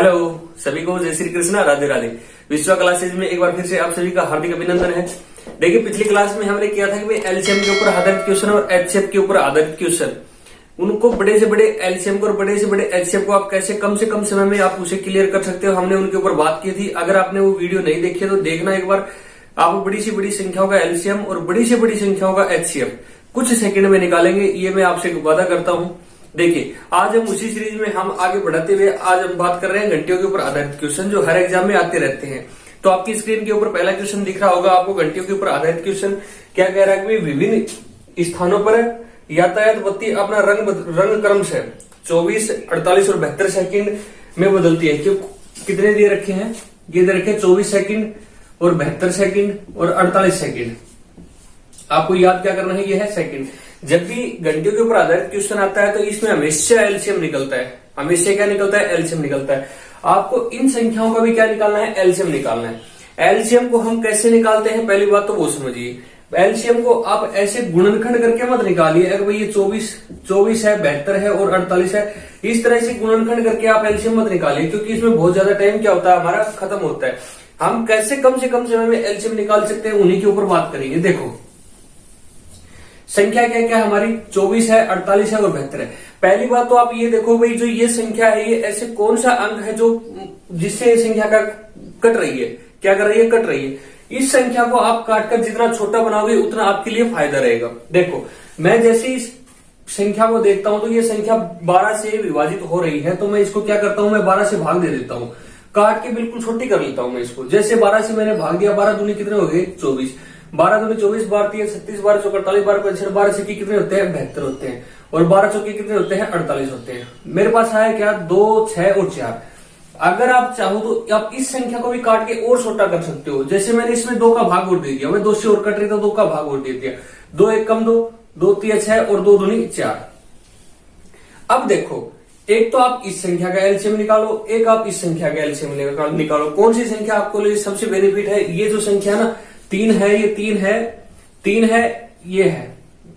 Hello सभी को, जय श्री कृष्णा, राधे राधे। विश्वा क्लासेज में एक बार फिर से आप सभी का हार्दिक अभिनंदन है। देखिए, पिछली क्लास में हमने किया था कि एलसीएम के ऊपर आधारित क्वेश्चन और एचसीएफ के ऊपर आधारित क्वेश्चन, उनको बड़े से बड़े एलसीएम को और बड़े से बड़े एचसीएफ को आप कैसे कम से कम समय में आप उसे क्लियर कर सकते हो, हमने उनके ऊपर बात की थी। अगर आपने वो वीडियो नहीं देखी तो देखना एक बार। आप बड़ी से बड़ी संख्याओं का एलसीएम और बड़ी से बड़ी संख्याओं का एचसीएफ कुछ सेकंड में निकालेंगे, ये मैं आपसे वादा करता हूं। देखिए, आज हम उसी सीरीज में हम आगे बढ़ाते हुए आज हम बात कर रहे हैं घंटियों के ऊपर आधारित क्वेश्चन जो हर एग्जाम में आते रहते हैं। तो आपकी स्क्रीन के ऊपर पहला क्वेश्चन दिख रहा होगा आपको, घंटियों के ऊपर आधारित क्वेश्चन। क्या कह रहा है कि विभिन्न स्थानों पर यातायात बत्ती अपना रंग क्रम से 24, 48 और 72 सेकंड में बदलती है। क्यों, कितने दिए रखे हैं? ये दे रखे 24 सेकंड और 72 सेकंड और 48 सेकंड। आपको याद क्या करना है, ये है सेकंड। जब भी घंटियों के ऊपर आधारित क्वेश्चन आता है तो इसमें हमेशा एलसीएम निकलता है। हमेशा क्या निकलता है? एलसीएम निकलता है। आपको इन संख्याओं का भी क्या निकालना है? एलसीएम निकालना है। एलसीएम को हम कैसे निकालते हैं, पहली बात तो वो समझिए। एलसीएम को आप ऐसे गुणनखंड करके मत निकालिए। अगर भाई ये 24 है, 72 है और 48 है, इस तरह से गुणनखंड करके आप एलसीएम मत निकालिए, क्योंकि इसमें बहुत ज्यादा टाइम क्या होता है, हमारा खत्म होता है। हम कैसे कम से कम समय में एलसीएम निकाल सकते हैं, उन्हीं के ऊपर बात करेंगे। देखो, संख्या क्या क्या हमारी 24 है, 48 है और 72 है। पहली बात तो आप ये देखो भाई, जो ये संख्या है, ये ऐसे कौन सा अंक है जो जिससे ये संख्या का कट रही है, क्या कर रही है? कट रही है। इस संख्या को आप काटकर जितना छोटा बनाओगे उतना आपके लिए फायदा रहेगा। देखो, मैं जैसे इस संख्या को देखता हूं तो ये संख्या 12 से विभाजित हो रही है, तो मैं इसको क्या करता हूं, मैं 12 से भाग दे देता हूं, काट के बिल्कुल छोटी कर लेता हूं मैं इसको। जैसे 12 से मैंने भाग दिया, 12 दूनी कितने हो गए? 24। 12 दूनी 24, 12 3 36, 12 चौक 48, 12 5 12 से कितने होते हैं? 72 होते हैं। और 12 चौके कितने होते हैं? 48 होते हैं। मेरे पास आया क्या? 2, 6 और 4। अगर आप चाहो तो आप इस संख्या को भी काट के और छोटा कर सकते हो। जैसे मैंने इसमें 2 का भाग और दे दिया, मैं 2 से और कट रही था, 2 का भाग और दे दिया। 2 1 कम 2, 2 3 6 और 2 दूनी 4। अब देखो, एक तो आप इस संख्या का एलसीएम निकालो, एक आप इस संख्या का एलसीएम निकालो। कौन सी संख्या आपको लिए सबसे बेनिफिट है? ये जो संख्या ना 3 है, ये 3 है, 3 है, ये है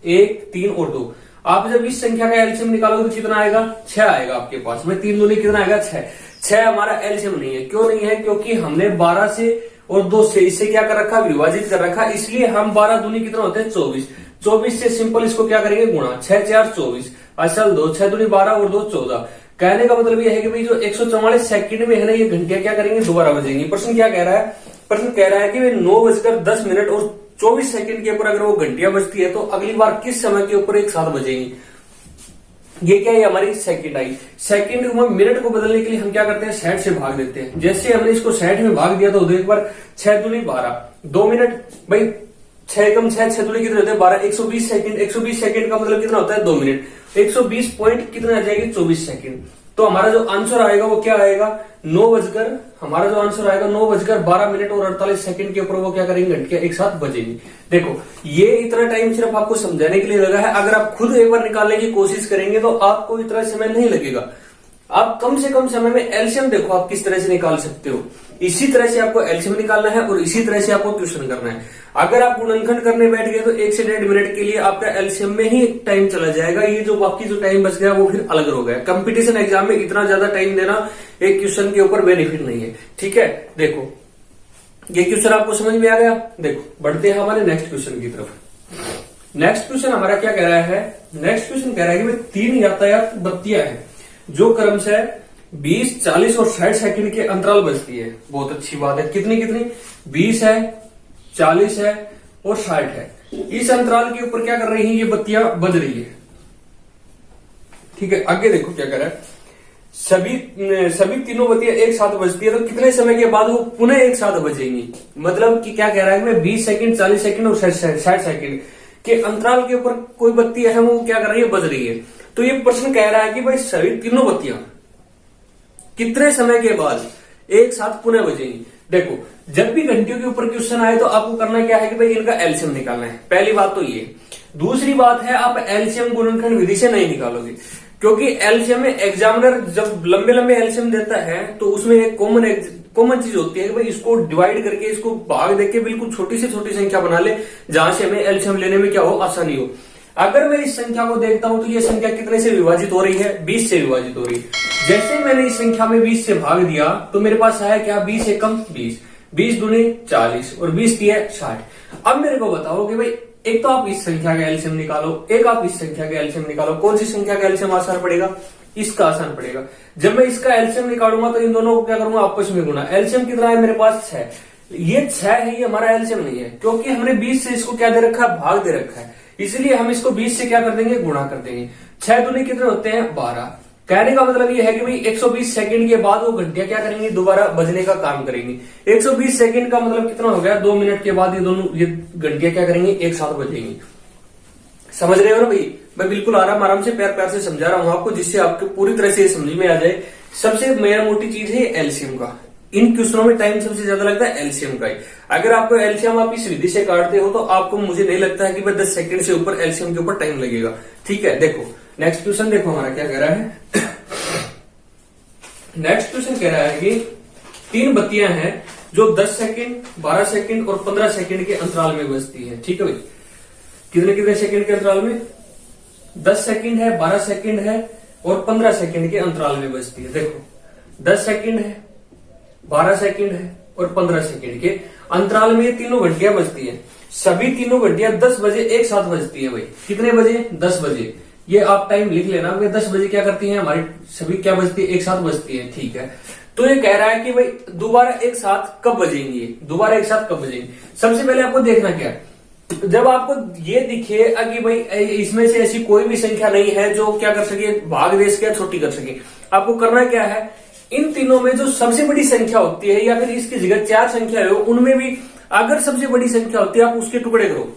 1, 3 और 2। आप जब इस संख्या का एलसीएम निकालोगे तो कितना आएगा? 6 आएगा आपके पास में। 3 दूनी कितना आएगा? 6। 6 हमारा एलसीएम नहीं है। क्यों नहीं है? क्योंकि हमने 12 से और 2 से इससे क्या कर रखा? विभाजित कर रखा। इसलिए हम 12 दूनी कितना होते हैं? 24। 24 से सिंपल इसको क्या करेंगे? गुणा। 6 4 24, असल 2, 6 दूनी 12 और 2 14। कहने का मतलब यह है कि भाई जो 144 सेकंड में है ना, ये घंटियां क्या करेंगी? दोबारा बजेंगी। प्रश्न क्या कह रहा है? प्रश्न कह रहा है कि 9:10 और 24 सेकंड के ऊपर अगर वो घंटियां बजती है तो अगली बार किस समय के ऊपर एक साथ बजेंगी। ये क्या है? हमारी सेकंड आई। सेकंड को मिनट को बदलने के लिए हम क्या करते हैं? 60 से भाग देते हैं। जैसे हमने इसको 60 में भाग दिया तो एक बार 6 दूनी 12, 2 मिनट। भाई 6 कम 6, 6 दूनी कितने होते हैं? 12। 120 सेकंड। 120 सेकंड का मतलब कितना होता है? 2 मिनट। 120 पॉइंट कितना आ जाएगी? 24 सेकंड। तो हमारा जो आंसर आएगा वो क्या आएगा? 9 हमारा जो आंसर आएगा 9:12 और 48 सेकंड के ऊपर वो क्या करेंगे? घंटियां एक साथ बजेंगी। देखो, ये इतना टाइम सिर्फ आपको समझाने के लिए लगा है। अगर आप खुद एक बार निकालने की कोशिश करेंगे तो आपको इतना समय नहीं लगेगा। आप कम से कम समय में एलसीएम देखो आप किस तरह से निकाल सकते हो। इसी तरह से आपको एलसीएम निकालना है और इसी तरह से आपको क्वेश्चन करना है। अगर आप गुणनखंड करने बैठ गए तो 1 से 1.5 मिनट के लिए आपका एलसीएम में ही टाइम चला जाएगा। ये जो बाकी जो टाइम बच गया वो फिर अलग हो गया। कंपटीशन एग्जाम में इतना ज्यादा टाइम देना एक क्वेश्चन के ऊपर बेनिफिट नहीं है। ठीक है, देखो ये क्वेश्चन आपको समझ में आ गया। देखो, बढ़ते हैं हमारे नेक्स्ट क्वेश्चन की तरफ। नेक्स्ट क्वेश्चन हमारा क्या कह रहा है? नेक्स्ट क्वेश्चन कह रहा है कि 3 यातायात बत्तियां हैं जो क्रमशः 20, 40 और 60 सेकंड के अंतराल बजती है। बहुत अच्छी बात है। कितनी कितनी? 20 है, 40 है और 60 है। इस अंतराल के ऊपर क्या कर रही हैं? ये बत्तियां बज रही है। ठीक है, आगे देखो क्या कर रहा है। सभी तीनों बत्तियां एक साथ बजती है तो कितने समय के बाद वो पुनः एक साथ बजेंगी? मतलब कि क्या कह रहा है कि 20 सेकंड, 40 सेकंड और 60 सेकंड के अंतराल के ऊपर कोई बत्ती है वो क्या कर रही है? बज रही है। तो ये प्रश्न कह रहा है कि भाई सभी तीनों बत्तियां कितने समय के बाद एक साथ पुनः बजेंगी। देखो, जब भी घंटियों के ऊपर क्वेश्चन आए तो आपको करना क्या है कि भाई इनका एलसीएम निकालना है। पहली बात तो ये। दूसरी बात है, आप एलसीएम गुणनखंड विधि से नहीं निकालोगे, क्योंकि एलसीएम में एग्जामिनर जब लंबे लंबे एलसीएम देता है तो उसमें एक कॉमन चीज होती है कि भाई इसको डिवाइड करके, इसको भाग देके बिल्कुल छोटी से छोटी संख्या बना ले, जहां से हमें एलसीएम लेने में क्या हो? आसानी हो। अगर मैं इस संख्या को देखता हूं तो ये संख्या कितने से विभाजित हो रही है? 20 से विभाजित हो रही है। जैसे मैंने इस संख्या में 20 से भाग दिया तो मेरे पास आया क्या, 20 एकम 20, 20 दूनी 40 और 20 दिया 60। अब मेरे को बताओ कि भाई एक तो आप इस संख्या का एलसीएम निकालो, एक आप इस संख्या का एलसीएम निकालो, कौन सी संख्या का एलसीएम आसान पड़ेगा, इसका आसान पड़ेगा। जब मैं इसका एलसीएम निकालूंगा तो इन दोनों को क्या करूंगा, आपस में गुना। एलसीएम कितना है मेरे पास 6, ये 6 है, ये हमारा एलसीएम नहीं है क्योंकि हमने 20 से इसको क्या दे रखा है, भाग दे रखा है, इसलिए हम इसको 20 से क्या कर देंगे, गुणा कर देंगे। 6 दूनी कितने होते हैं 12। कहने का मतलब ये है कि भाई 120 सेकंड के बाद वो घंटियां क्या करेंगी, दोबारा बजने का काम करेंगी। 120 सेकंड का मतलब कितना हो गया, 2 मिनट के बाद ये घंटियां क्या करेंगी, एक साथ बजेंगी। समझ रहे हो ना भाई, मैं बिल्कुल आराम से प्यार प्यार से समझा रहा हूं आपको, जिससे आपको पूरी तरह से समझ में आ जाए। सबसे मेरा मोटी चीज है एलसीएम का। इन क्वेश्चनों में टाइम सबसे ज्यादा लगता है एलसीएम का ही। अगर आपको एलसीएम आप इस विधि से काटते हो तो आपको, मुझे नहीं लगता है कि 10 सेकंड से ऊपर एलसीएम के ऊपर टाइम लगेगा। ठीक है, देखो नेक्स्ट क्वेश्चन देखो हमारा क्या कह रहा है। नेक्स्ट क्वेश्चन कह रहा है कि 3 बत्तियां हैं जो 10 सेकंड, 12 सेकंड और 15 सेकंड के अंतराल में बजती है। ठीक है भाई, कितने कितने सेकंड के अंतराल में, 10 सेकंड है, 12 सेकंड है और 15 सेकंड के अंतराल में बजती है। देखो 10 सेकंड है, 12 सेकंड है और 15 सेकंड के अंतराल में ये तीनों घंटियां बजती है। सभी तीनों घंटियां 10 बजे एक साथ बजती है भाई। कितने बजे, 10 बजे। ये आप टाइम लिख लेना, 10 बजे क्या करती है हमारी सभी, क्या बजती है, एक साथ बजती है। ठीक है, तो ये कह रहा है कि भाई दोबारा एक साथ कब बजेंगी, दोबारा एक साथ कब बजेंगी। सबसे पहले आपको देखना क्या है, जब आपको ये दिखे कि भाई इसमें से ऐसी कोई भी संख्या नहीं है जो क्या कर सके, भाग दे सके, छोटी कर सके। आपको करना क्या है, इन तीनों में जो सबसे बड़ी संख्या होती है या फिर इसकी जगह 4 संख्या हो, उनमें भी अगर सबसे बड़ी संख्या होती है आप उसके टुकड़े करो।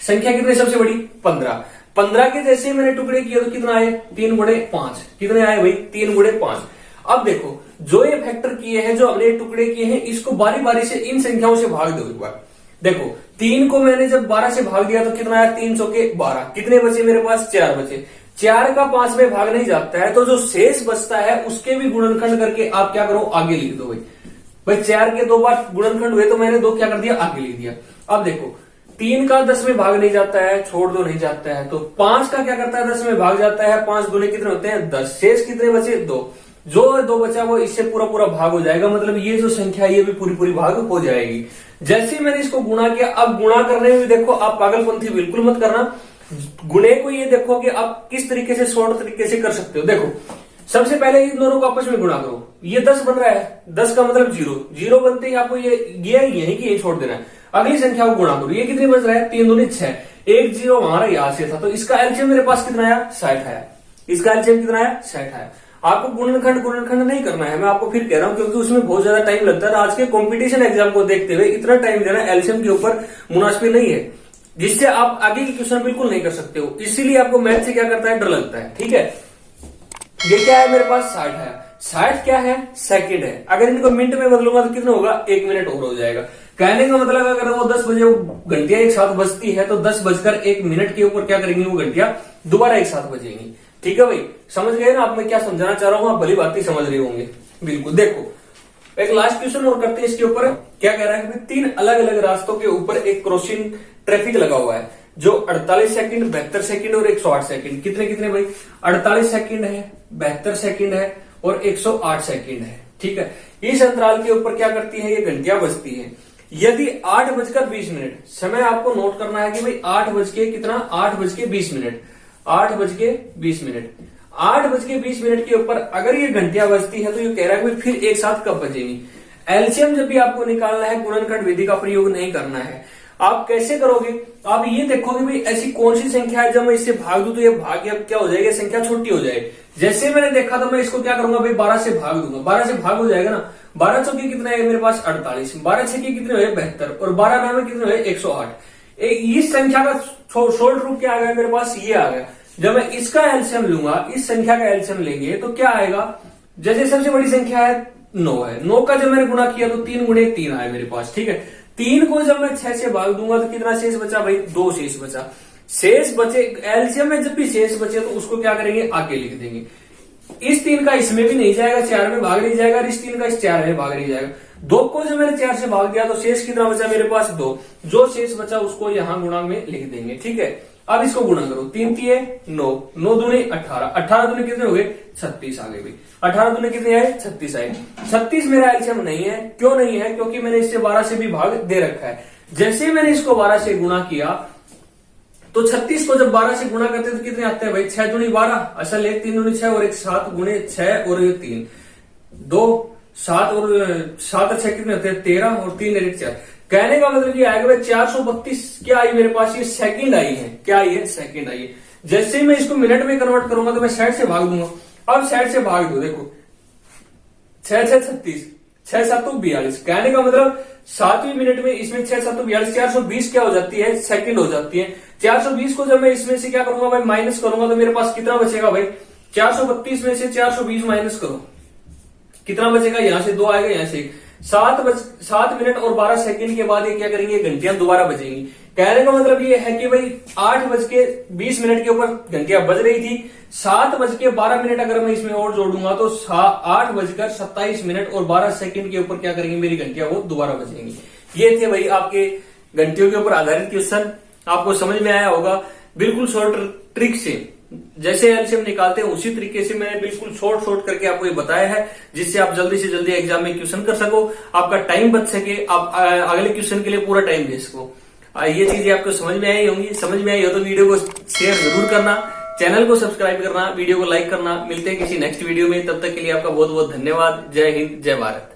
संख्या कितनी सबसे बड़ी, 15। 15 के जैसे मैंने टुकड़े किए तो कितना आए, 3 गुणे 5। कितने आए भाई, 3 गुणे 5। अब देखो जो ये फैक्टर किए हैं, जो हमने टुकड़े किए हैं, इसको बारी बारी से इन संख्याओं से भाग दो एक बार। देखो 3 को मैंने जब 12 से भाग दिया तो कितना आया, 3 चौके 12। कितने बचे मेरे पास, 4 बचे। 4 का 5 में भाग नहीं जाता है तो जो शेष बचता है उसके भी गुणनखंड करके आप क्या करो, आगे लिख दो भाई 4 के 2 बार गुणनखंड हुए तो मैंने 2 क्या कर दिया, आगे लिख दिया। अब देखो 3 का 10 में भाग नहीं जाता है, छोड़ दो नहीं जाता है, तो 5 का क्या करता है, 10 में भाग जाता है। 5 दूने कितने होते हैं, 10। शेष कितने बचे, 2। जो 2 बचा वो इससे पूरा पूरा भाग हो जाएगा, मतलब ये जो संख्या ये भी पूरी पूरी भाग हो जाएगी। जैसे मैंने इसको गुणा किया, अब गुणा करने में देखो आप पागलपंथी बिल्कुल मत करना। गुणे को ये देखो कि आप किस तरीके से शॉर्ट तरीके से कर सकते हो। देखो सबसे पहले इन दोनों को आपस में गुणा करो, ये 10 बन रहा है, 10 का मतलब 0, 0 बनते ही आपको ये यही कि ये छोड़ देना है। अगली संख्या को गुणा करो, ये कितनी बच रहा है, 3 दूनी 6, 1 0 हमारा यहां से था तो इसका एलसीएम मेरे पास कितना आया, 60 आया। इसका एलसीएम कितना आया, 60 आया। आपको गुणनखंड नहीं करना है, मैं आपको फिर कह रहा हूं क्योंकि उसमें बहुत ज्यादा टाइम लगता है। आज के कंपटीशन एग्जाम को देखते हुए इतना टाइम देना एलसीएम के ऊपर मुनासिब नहीं है, जिससे आप आगे के क्वेश्चन बिल्कुल नहीं कर सकते हो। इसीलिए आपको मैथ से क्या करता है, डर लगता है। ठीक है, ये क्या है मेरे पास, 60 है। 60 क्या है, सेकंड है। अगर इनको मिनट में बदलूंगा तो कितना होगा, 1 मिनट और हो जाएगा। कहने का मतलब अगर वो 10 बजे घंटियां एक साथ बजती है तो 10:01 के ऊपर क्या करेंगी, वो घंटियां दोबारा एक साथ बजेंगी। ठीक है भाई, समझ गए ना आप मैं क्या समझाना चाह रहा हूं, आप भली बात ही समझ रहे होंगे। बिल्कुल, देखो एक लास्ट क्वेश्चन और करते हैं इसके ऊपर। क्या कह रहा है कि 3 अलग अलग रास्तों के ऊपर एक क्रॉसिंग ट्रैफिक लगा हुआ है जो 48 सेकंड, 72 सेकंड और 108 सेकंड। कितने कितने भाई, 48 सेकंड है, 72 सेकंड है और 108 सेकंड है। ठीक है, इस अंतराल के ऊपर क्या करती है, ये घंटियां बजती है। यदि 8:20 समय आपको नोट करना है कि भाई 8 कितना, 8:20, 8:20, 8:20 के ऊपर अगर ये घंटियां बजती है तो ये कह रहा है कि फिर एक साथ कब बजेंगी। एलसीएम जब भी आपको निकालना है गुणनखंड विधि का प्रयोग नहीं करना है। आप कैसे करोगे, आप ये देखोगे भाई ऐसी कौन सी संख्या है जब मैं इससे भाग दूं तो ये भाग क्या हो जाएगी, संख्या छोटी हो जाएगी। जैसे मैंने देखा तो मैं इसको क्या करूंगा भाई, 12 से भाग दूंगा। 12 से भाग हो जाएगा ना, 12 चौके कितना है मेरे पास, 48, 12 छके कितने हुए, 72 और 12 नामे कितने हुए, 108। इस संख्या का शॉर्ट रूप क्या आ गया मेरे पास, ये आ गया। जब मैं इसका एलसीएम लूंगा, इस संख्या का एलसीएम लेंगे तो क्या आएगा, जैसे सबसे बड़ी संख्या है 9 है, 9 का जब मैंने गुणा किया तो 3 गुणे 3 आया मेरे पास। ठीक है, 3 को जब मैं 6 से भाग दूंगा तो कितना शेष बचा भाई, 2 शेष बचा। शेष बचे, एलसीएम में जब भी शेष बचे तो उसको क्या करेंगे, आगे लिख देंगे। इस 3 का इसमें भी नहीं जाएगा, 4 में भाग नहीं जाएगा, इस 3 का इस 4 में भाग नहीं जाएगा। 2 को जब मैंने 4 से भाग दिया तो शेष कितना बचा मेरे पास, 2। जो शेष बचा उसको यहां गुणा में लिख देंगे। ठीक है, अब इसको गुणा करो, 3 तिये 9, 9 दूनी 18, 18 दूनी कितने हो गए 36 आ गए भाई। 18 दूनी कितने आए 36 आए। 36 मेरा एलसीएम नहीं है, क्यों नहीं है? क्योंकि मैंने इससे 12 से भी भाग दे रखा है। जैसे मैंने इसको 12 से गुणा किया तो 36 को जब 12 से गुणा करते तो कितने आते हैं भाई 6 दूनी 12, असल 1 3 दूनी 6 और 1 7 गुणे 6 और 3 2 7 और 7 और 6 कितने होते हैं 13 और 3 1 4। कहने का मतलब ये आएगा भाई 432 क्या आई मेरे पास, ये सेकंड आई है। क्या आई है? सेकंड आई है। जैसे ही मैं इसको मिनट में कन्वर्ट करूंगा तो मैं 60 से भाग दूंगा। अब 60 से भाग दो, देखो 6 6 36, 6 7 42। कहने का मतलब 7वीं मिनट में इसमें 6 7 42, 420 क्या हो जाती है सेकंड हो जाती है। 420 को जब मैं इसमें से क्या करूंगा भाई माइनस करूंगा तो मेरे पास कितना बचेगा भाई 432 में से 420 माइनस करो, कितना बचेगा? यहां से 2 आएगा, यहां से 7 मिनट और 12 सेकंड के बाद ये क्या करेंगे घंटियां दोबारा बजेंगी। कहने का मतलब ये है कि भाई 8:20 के ऊपर घंटियां बज रही थी, 7:12 अगर मैं इसमें और जोड़ूंगा तो 8:27 और 12 सेकंड के ऊपर क्या करेंगे मेरी घंटियां वो दोबारा बजेंगी। ये थे भाई आपके घंटियों के ऊपर आधारित क्वेश्चन। आपको समझ में आया होगा, बिल्कुल शॉर्ट ट्रिक से जैसे एलसीएम निकालते हैं उसी तरीके से मैंने बिल्कुल शॉर्ट करके आपको ये बताया है, जिससे आप जल्दी से जल्दी एग्जाम में क्वेश्चन कर सको, आपका टाइम बच सके, आप अगले क्वेश्चन के लिए पूरा टाइम दे सको। ये चीजें आपको समझ में आई होंगी। समझ में आई हो तो वीडियो को शेयर जरूर करना, चैनल को सब्सक्राइब करना, वीडियो को लाइक करना। मिलते हैं किसी नेक्स्ट वीडियो में, तब तक के लिए आपका बहुत बहुत धन्यवाद। जय हिंद, जय भारत।